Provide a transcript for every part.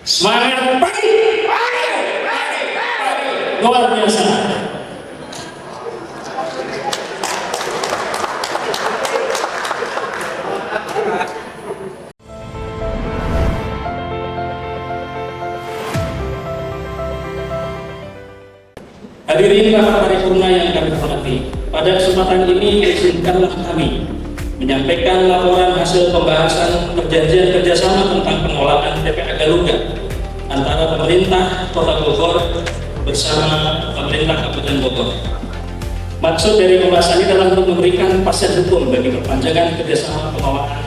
Semangat pagi, luar biasa. Hadirin rapat paripurna yang kami hormati, pada kesempatan ini izinkanlah kami menyampaikan laporan hasil pembahasan perjanjian kerjasama tentang pengelolaan TPA Garuga antara pemerintah Kota Bogor bersama pemerintah Kabupaten Bogor. Maksud dari pembahasan ini adalah untuk memberikan kepastian hukum bagi perpanjangan kerjasama pengelolaan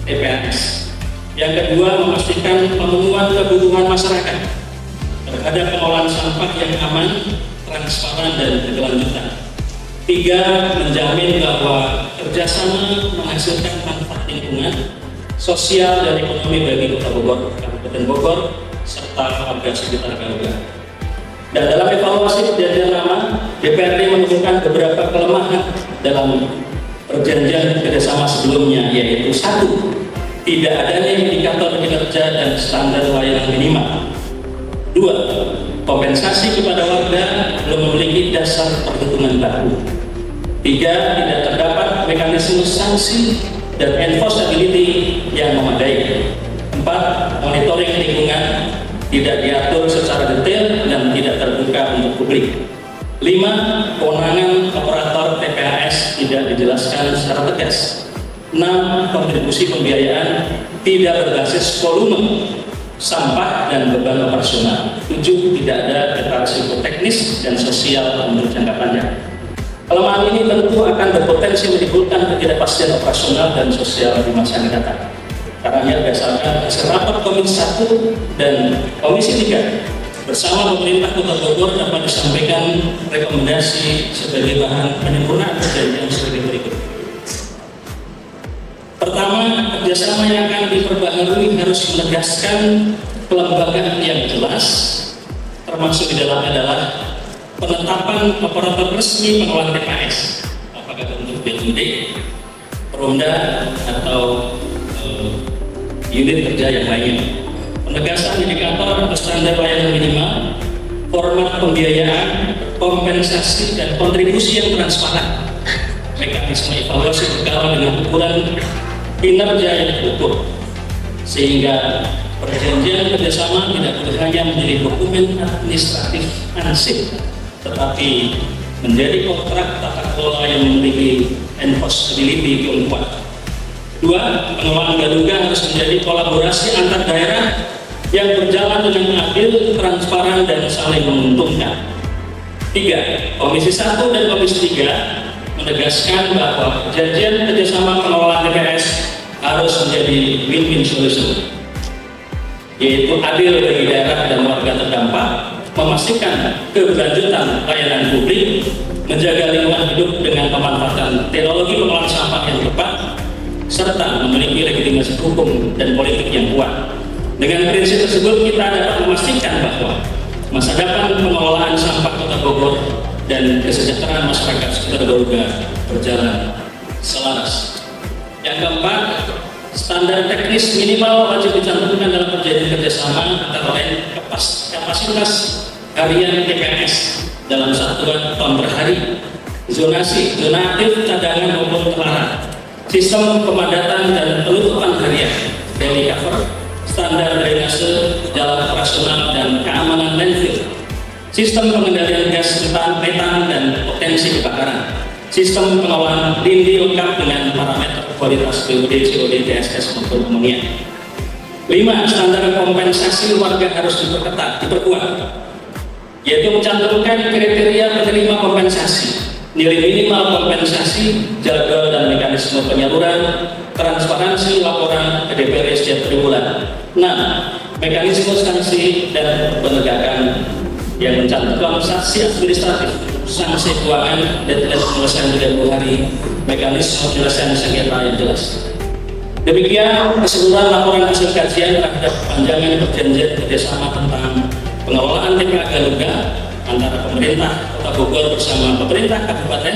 TPAS. Yang kedua, memastikan pemenuhan kebutuhan masyarakat terhadap pengelolaan sampah yang aman, transparan, dan berkelanjutan. Tiga, menjamin bahwa kerjasama menghasilkan manfaat lingkungan, sosial, dan ekonomi bagi Kota Bogor, Kabupaten Bogor, serta warga sekitar Garuga. Dan dalam evaluasi perjanjian lama, DPRD menemukan beberapa kelemahan dalam perjanjian kerjasama sebelumnya, yaitu satu, tidak adanya indikator kinerja dan standar layanan minimal. Dua, kompensasi kepada warga belum memiliki dasar perhitungan baku. Tiga, tidak terdapat mekanisme sanksi dan enforceability yang memadai. Empat, monitoring lingkungan tidak diatur secara detail dan tidak terbuka untuk publik. Lima, kewenangan operator TPAS tidak dijelaskan secara tegas. Enam, kontribusi pembiayaan tidak berbasis volume sampah dan beban operasional. 7, tidak ada peta risiko teknis dan sosial untuk jangka panjang. Kelemahan ini tentu akan berpotensi menimbulkan ketidakpastian operasional dan sosial di masa yang datang. Karena berdasarkan hasil rapat Komisi 1 dan Komisi 3 bersama pemerintah Kota Bogor dapat disampaikan rekomendasi sebagai bahan penyempurnaan perjanjian sebagai berikut. Pertama, kerjasama yang akan diperbaharui harus menegaskan kelembagaan yang jelas, termasuk di dalamnya adalah penetapan operator resmi pengelolaan TPAS, apakah untuk BUMD, Perumda, atau unit kerja yang lainnya. Penegasan indikator atau standar layanan minimal, format pembiayaan, kompensasi, dan kontribusi yang transparan, mekanisme evaluasi berkala dengan ukuran kinerja yang terukur, sehingga perjanjian kerjasama tidak hanya menjadi dokumen administratif ansih, tetapi menjadi kontrak tata kelola yang memiliki enforceability yang kuat. Dua, pengelolaan Garuga harus menjadi kolaborasi antar daerah yang berjalan dengan adil, transparan, dan saling menguntungkan. Tiga, Komisi 1 dan Komisi 3 menegaskan bahwa perjanjian kerjasama pengelolaan TPS harus menjadi win-win solution, yaitu adil bagi daerah dan warga terdampak, memastikan keberlanjutan layanan publik, menjaga lingkungan hidup dengan pemanfaatan teknologi pengelolaan sampah yang tepat, serta memiliki legitimasi hukum dan politik yang kuat. Dengan prinsip tersebut, kita dapat memastikan bahwa masa depan pengelolaan sampah Kota Bogor dan kesejahteraan masyarakat sekitar Garuga berjalan selaras. Yang keempat, standar teknis minimal wajib dicantumkan dalam perjanjian kerjasama antara lain kapasitas harian TPAS dalam satuan ton per hari, zonasi, zonatif, cadangan maupun terlarang, sistem pemadatan dan penutupan harian, daily cover, standar drainase, jalan operasional, dan keamanan landfill, sistem pengendalian gas metan dan potensi kebakaran, sistem pengelolaan lindi lengkap dengan parameter kualitas BOD, COD, TSS maupun amonia. 5. Standar kompensasi warga harus diperkuat, yaitu mencantumkan kriteria penerima kompensasi, nilai minimal kompensasi, jadwal dan mekanisme penyaluran, transparansi laporan ke DPRD setiap 3 bulan. 6. Mekanisme sanksi dan penegakan yang mencantumkan sanksi administratif, sanksi keuangan, deadline penyelesaian 30 hari, mekanisme penyelesaian sengketa yang jelas. Demikian keseluruhan laporan hasil kajian terhadap perpanjangan perjanjian kerjasama tentang pengelolaan TPA Garuga antara pemerintah Kota Bogor bersama pemerintah Kabupaten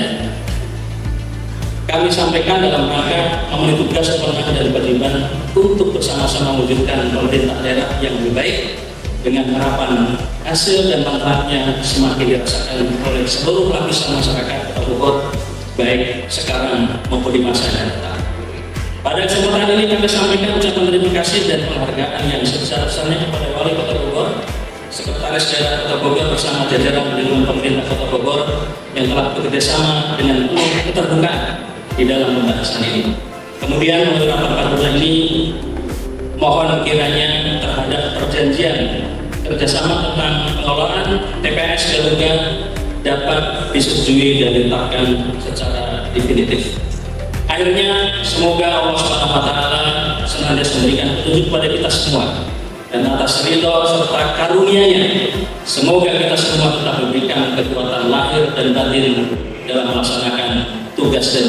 kami sampaikan dalam rangka memenuhi tugas, kewenangan dan kewajiban untuk bersama-sama mewujudkan pemerintah daerah yang lebih baik dengan harapan hasil dan manfaatnya semakin dirasakan oleh seluruh lapisan masyarakat Kota Bogor, baik sekarang maupun di masa yang datang. Pada kesempatan ini kami sampaikan ucapan terima kasih dan penghargaan yang sebesar-besarnya kepada Wali Kota Bogor, Sekretaris Daerah Kota Bogor bersama jajaran lingkungan pemerintah Kota Bogor yang telah bekerjasama dengan penuh keterbukaan di dalam pembahasan ini. Kemudian melalui rapat paripurna ini, mohon kiranya terhadap perjanjian kerjasama tentang pengelolaan TPS Garuda dapat disetujui dan ditetapkan secara definitif. Akhirnya semoga Allah SWT senantiasa memberikan petunjuk kepada kita semua, dan atas ridho serta karunia-Nya semoga kita semua tetap memberikan kekuatan lahir dan batin dalam melaksanakan tugas dan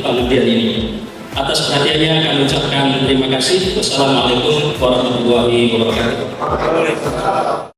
pengabdian ini. Atas perhatiannya kami ucapkan terima kasih. Wassalamualaikum warahmatullahi wabarakatuh.